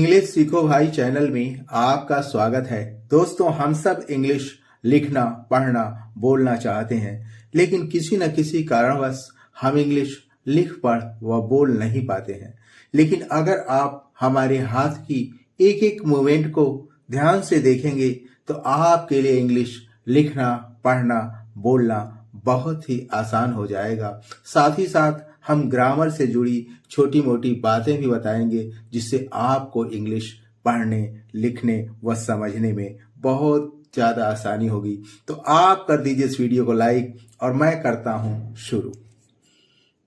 English सीखो भाई channel में आपका स्वागत है। दोस्तों, हम सब इंग्लिश लिखना, पढ़ना, बोलना चाहते हैं, लेकिन किसी न किसी कारणवश हम इंग्लिश लिख पढ़ व बोल नहीं पाते हैं। लेकिन अगर आप हमारे हाथ की एक एक मूवमेंट को ध्यान से देखेंगे तो आपके लिए इंग्लिश लिखना, पढ़ना, बोलना बहुत ही आसान हो जाएगा। साथ ही साथ हम ग्रामर से जुड़ी छोटी मोटी बातें भी बताएंगे, जिससे आपको इंग्लिश पढ़ने, लिखने व समझने में बहुत ज़्यादा आसानी होगी। तो आप कर दीजिए इस वीडियो को लाइक और मैं करता हूं शुरू।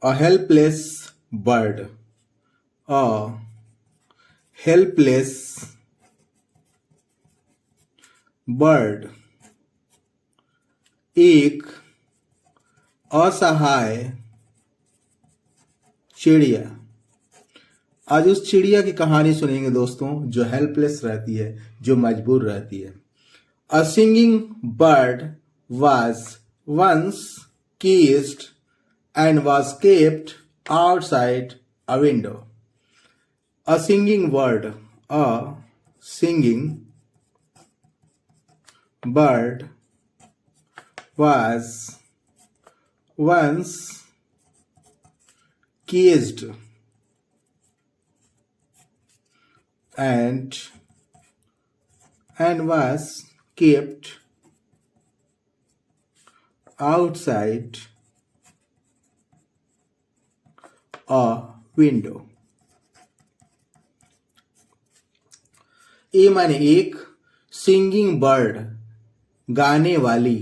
अ हेल्पलेस बर्ड। अ हेल्पलेस बर्ड। एक असहाय चिड़िया। आज उस चिड़िया की कहानी सुनेंगे दोस्तों, जो हेल्पलेस रहती है, जो मजबूर रहती है। A singing bird was once caged and was kept outside a window. A singing bird. A singing bird was once caged and was kept outside a window. ए माने एक, सिंगिंग बर्ड गाने वाली,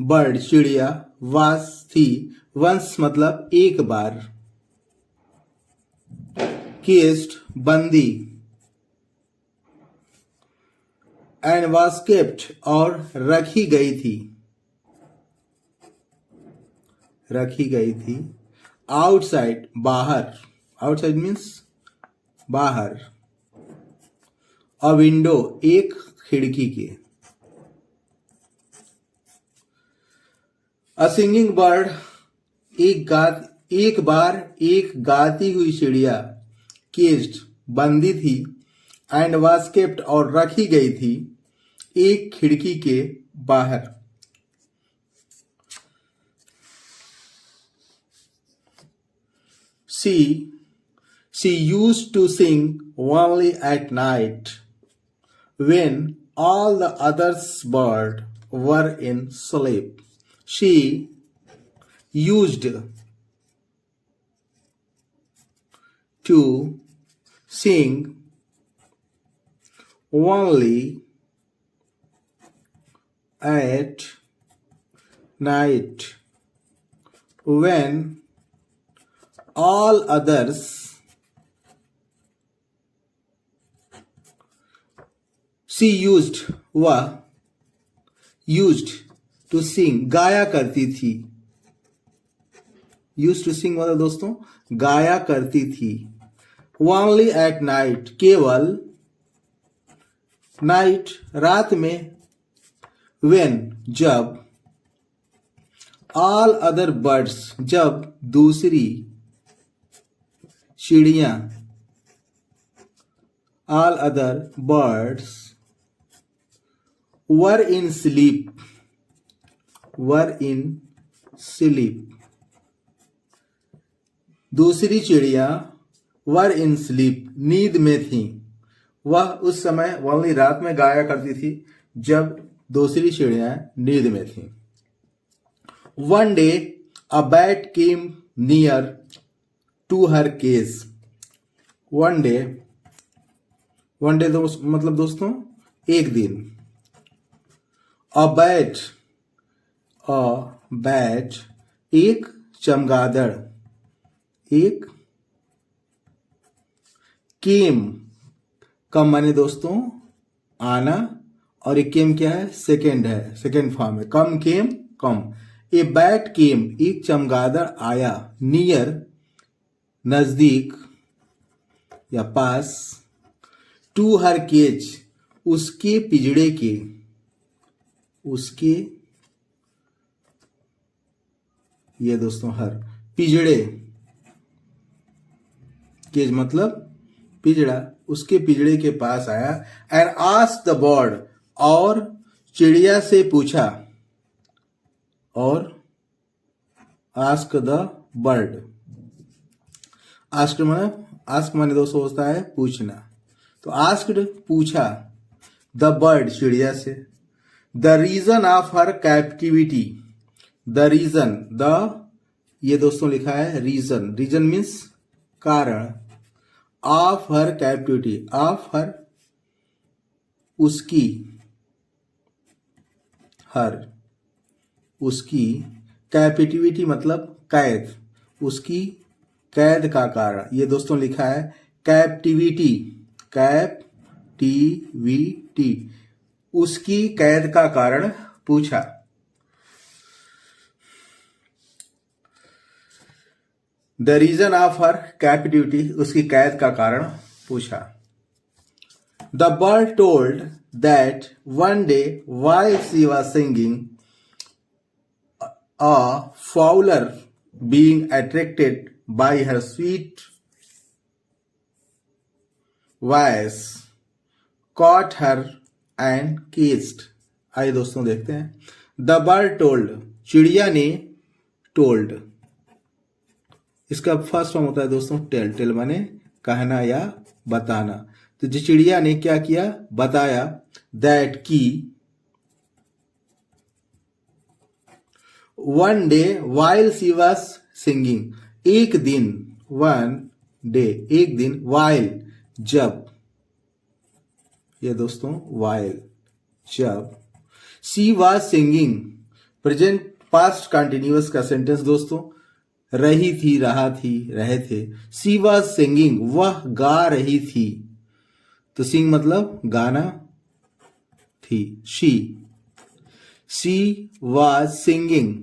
बर्ड चिड़िया, वास थी, वंस मतलब एक बार, केस्ड बंदी, एंड वाज केप्ट और रखी गई थी, आउटसाइड बाहर, आउटसाइड मीन्स बाहर, अ विंडो एक खिड़की के। अ सिंगिंग बर्ड एक बार एक गाती हुई चिड़िया, केज्ड बंदी थी, एंड वाज केप्ट और रखी गई थी, एक खिड़की के बाहर। She used to sing only at night when all the others birds were in sleep. She used to sing only at night when all others she used to sing गाया करती थी। used to sing मतलब दोस्तों गाया करती थी। only at night केवल, night रात में, when जब, all other birds जब दूसरी चिड़ियां, all other birds were in sleep, दूसरी चिड़िया वर इन स्लीप नींद में थी। वह उस समय ओनली रात में गाया करती थी जब दूसरी चिड़िया नींद में थी। One day a bat came near to her cage. One day मतलब दोस्तों एक दिन। अ बैट एक चमगादड़, एक केम, कम माने दोस्तों आना, और एक केम क्या है, सेकेंड है, सेकेंड फॉर्म है, कम केम कम। ए बैट केम एक चमगादड़ आया, नियर नजदीक या पास, टू हर केज उसके पिजड़े के, उसके ये दोस्तों हर पिजड़े, केज मतलब पिजड़ा, उसके पिजड़े के पास आया। एंड आस्क्ड द बर्ड, और चिड़िया से पूछा, और आस्क द बर्ड, आस्क माने दोस्तों होता है पूछना, तो आस्क्ड पूछा, द बर्ड चिड़िया से, the reason of her captivity, the reason, the ये दोस्तों लिखा है रीजन, रीजन मीन्स कारण, of her captivity, of her उसकी, हर उसकी, कैप्टिविटी मतलब कैद, उसकी कैद का कारण, ये दोस्तों लिखा है कैप्टिविटी, कैप्टिविटी, उसकी कैद का कारण पूछा। The reason of her captivity, उसकी कैद का कारण पूछा। The bird told that one day while she was singing, a fowler being attracted by her sweet voice caught her and kissed। आइए दोस्तों देखते हैं। द बर्ड टोल्ड, चिड़िया ने, टोल्ड, इसका फर्स्ट फॉर्म होता है दोस्तों टेल, टेल माने कहना या बताना। तो जो चिड़िया ने क्या किया, बताया, दैट की, one day while she was singing, एक दिन, वन डे एक दिन, वाइल जब, ये दोस्तों वाइल जब, she was singing, present past continuous का सेंटेंस दोस्तों, रही थी, रहा थी, रहे थे। शी वाज सिंगिंग, वह गा रही थी, तो सिंग मतलब गाना, थी, शी वाज सिंगिंग,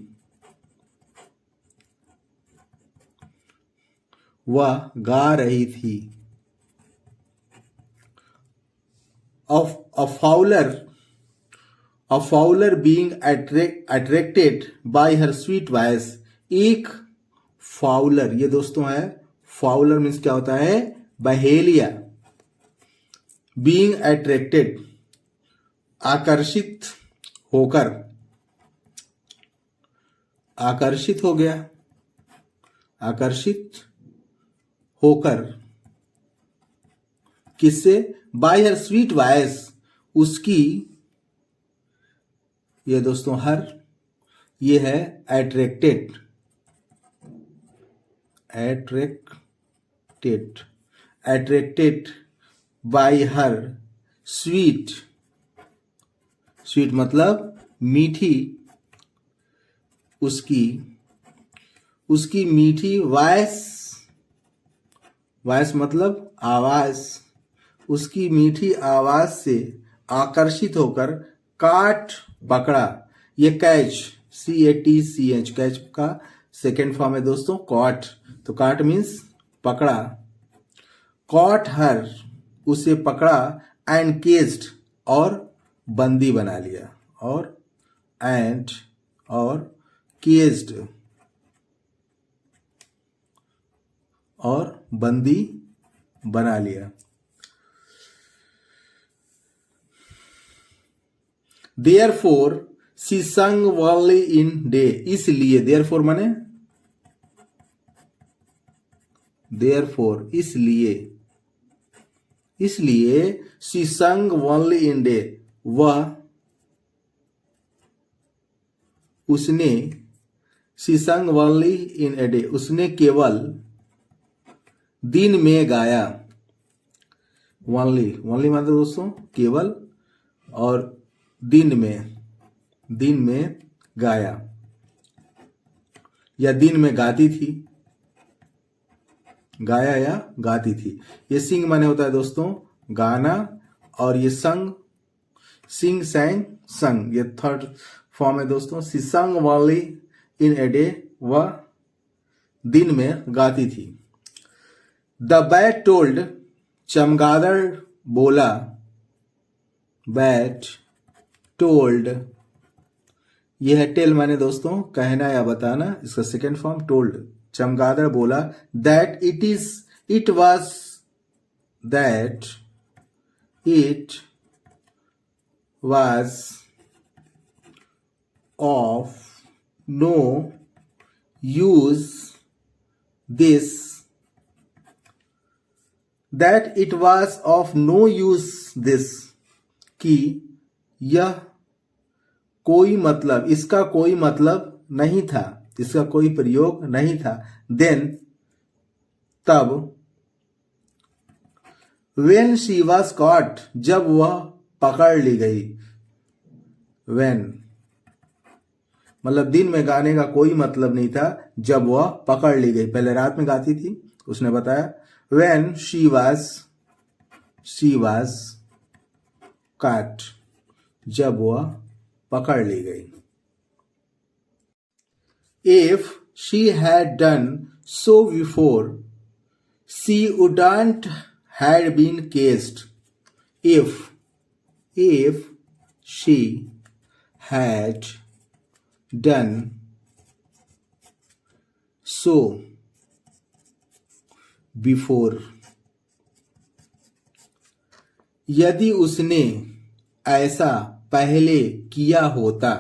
वह गा रही थी। A fowler being attracted by her sweet voice, एक फाउलर, ये दोस्तों है फाउलर मीन्स क्या होता है, बहेलिया, बीइंग अट्रैक्टेड, आकर्षित होकर, आकर्षित हो गया, आकर्षित होकर, किससे, बाय हर स्वीट वॉइस, उसकी, ये दोस्तों हर, ये है attracted, attracted, attracted by her sweet, sweet मतलब मीठी, उसकी, उसकी मीठी वॉइस, वॉइस मतलब आवाज, उसकी मीठी आवाज से आकर्षित होकर काट, पकड़ा, ये कैच, CATCH, कैच का सेकेंड फॉर्म है दोस्तों कॉट, तो काट मीन्स पकड़ा, कॉट हर, उसे पकड़ा, एंड केस्ड, और बंदी बना लिया, और एंड, और केस्ड, और बंदी बना लिया। Therefore she sang only in day, इसलिए, therefore माने, therefore इसलिए, इसलिए she sang only in day, वह, उसने, she sang only in a day, उसने केवल दिन में गाया, only, only मतलब दोस्तों केवल, और दिन में गाया, या दिन में गाती थी, गाया या गाती थी। ये सिंग माने होता है दोस्तों गाना, और ये संग, सिंग, सैंग, संग, ये थर्ड फॉर्म है दोस्तों। सी संग वाली इन ए डे, वह दिन में गाती थी। द बैट टोल्ड, चमगादड़ बोला, बैट टोल्ड, यह है टेल माने दोस्तों कहना या बताना, इसका सेकेंड फॉर्म टोल्ड, चमगादड़ बोला, that it was that it was of no use this, that it was of no use this, कि यह कोई मतलब, इसका कोई मतलब नहीं था, इसका कोई प्रयोग नहीं था। then तब, when she was caught जब वह पकड़ ली गई, when मतलब दिन में गाने का कोई मतलब नहीं था जब वह पकड़ ली गई, पहले रात में गाती थी, उसने बताया when she was caught जब वह पकड़ ली गई। if she had done so before she wouldn't had been caged, if she had done so before, यदि उसने ऐसा पहले किया होता,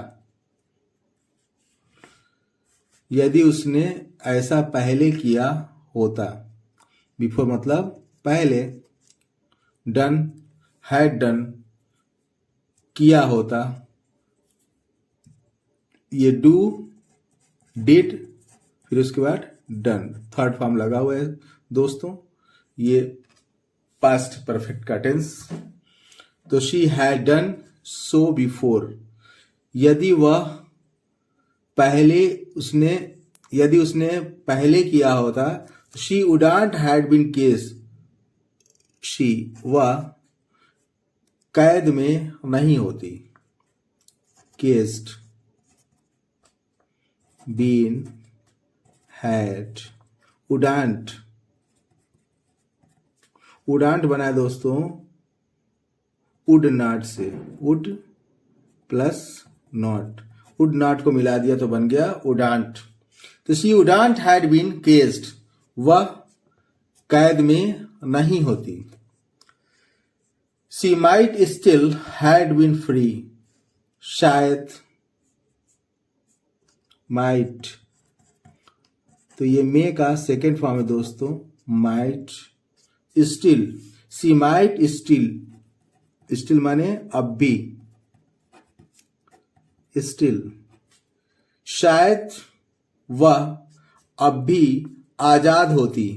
यदि उसने ऐसा पहले किया होता, बिफोर मतलब पहले, डन हैड डन किया होता, ये डू डिड फिर उसके बाद डन, थर्ड फॉर्म लगा हुआ है दोस्तों, ये पास्ट परफेक्ट का टेंस। तो she had done so before, यदि वह पहले उसने, यदि उसने पहले किया होता, she wouldn't had been cage, she वह कैद में नहीं होती, caged, been, had, wouldn't, wouldn't बनाए दोस्तों वुड नॉट से, would plus not, would not को मिला दिया तो बन गया वुडंट। तो she wouldn't had been caged, वह कैद में नहीं होती। She might still had been free, शायद, माइट, तो ये मे का सेकेंड फॉर्म है दोस्तों, might still, she might still, still माने अब भी, स्टिल, शायद वह अब भी आजाद होती,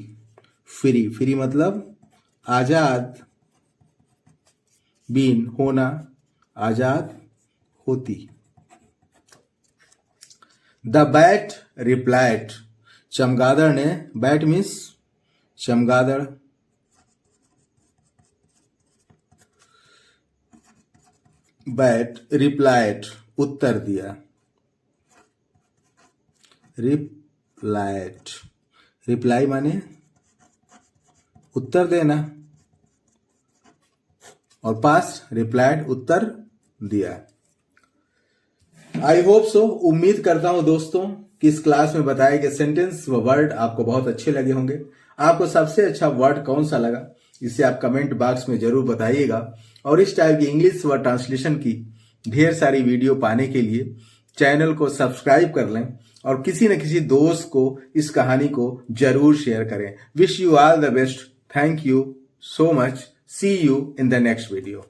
फ्री, फ्री मतलब आजाद, बीन होना, आजाद होती। द बैट रिप्लाइड, चमगादड़ ने, बैट मीन्स चमगादड़, बैट रिप्लाइड उत्तर दिया, रिप्लाइड, रिप्लाई माने उत्तर देना, और पास्ट रिप्लाइड उत्तर दिया। आई होप सो, उम्मीद करता हूं दोस्तों कि इस क्लास में बताए गए सेंटेंस व वर्ड आपको बहुत अच्छे लगे होंगे। आपको सबसे अच्छा वर्ड कौन सा लगा इसे आप कमेंट बॉक्स में जरूर बताइएगा, और इस टाइप की इंग्लिश व ट्रांसलेशन की ढेर सारी वीडियो पाने के लिए चैनल को सब्सक्राइब कर लें और किसी न किसी दोस्त को इस कहानी को जरूर शेयर करें। Wish you all the best, thank you so much. See you in the next video.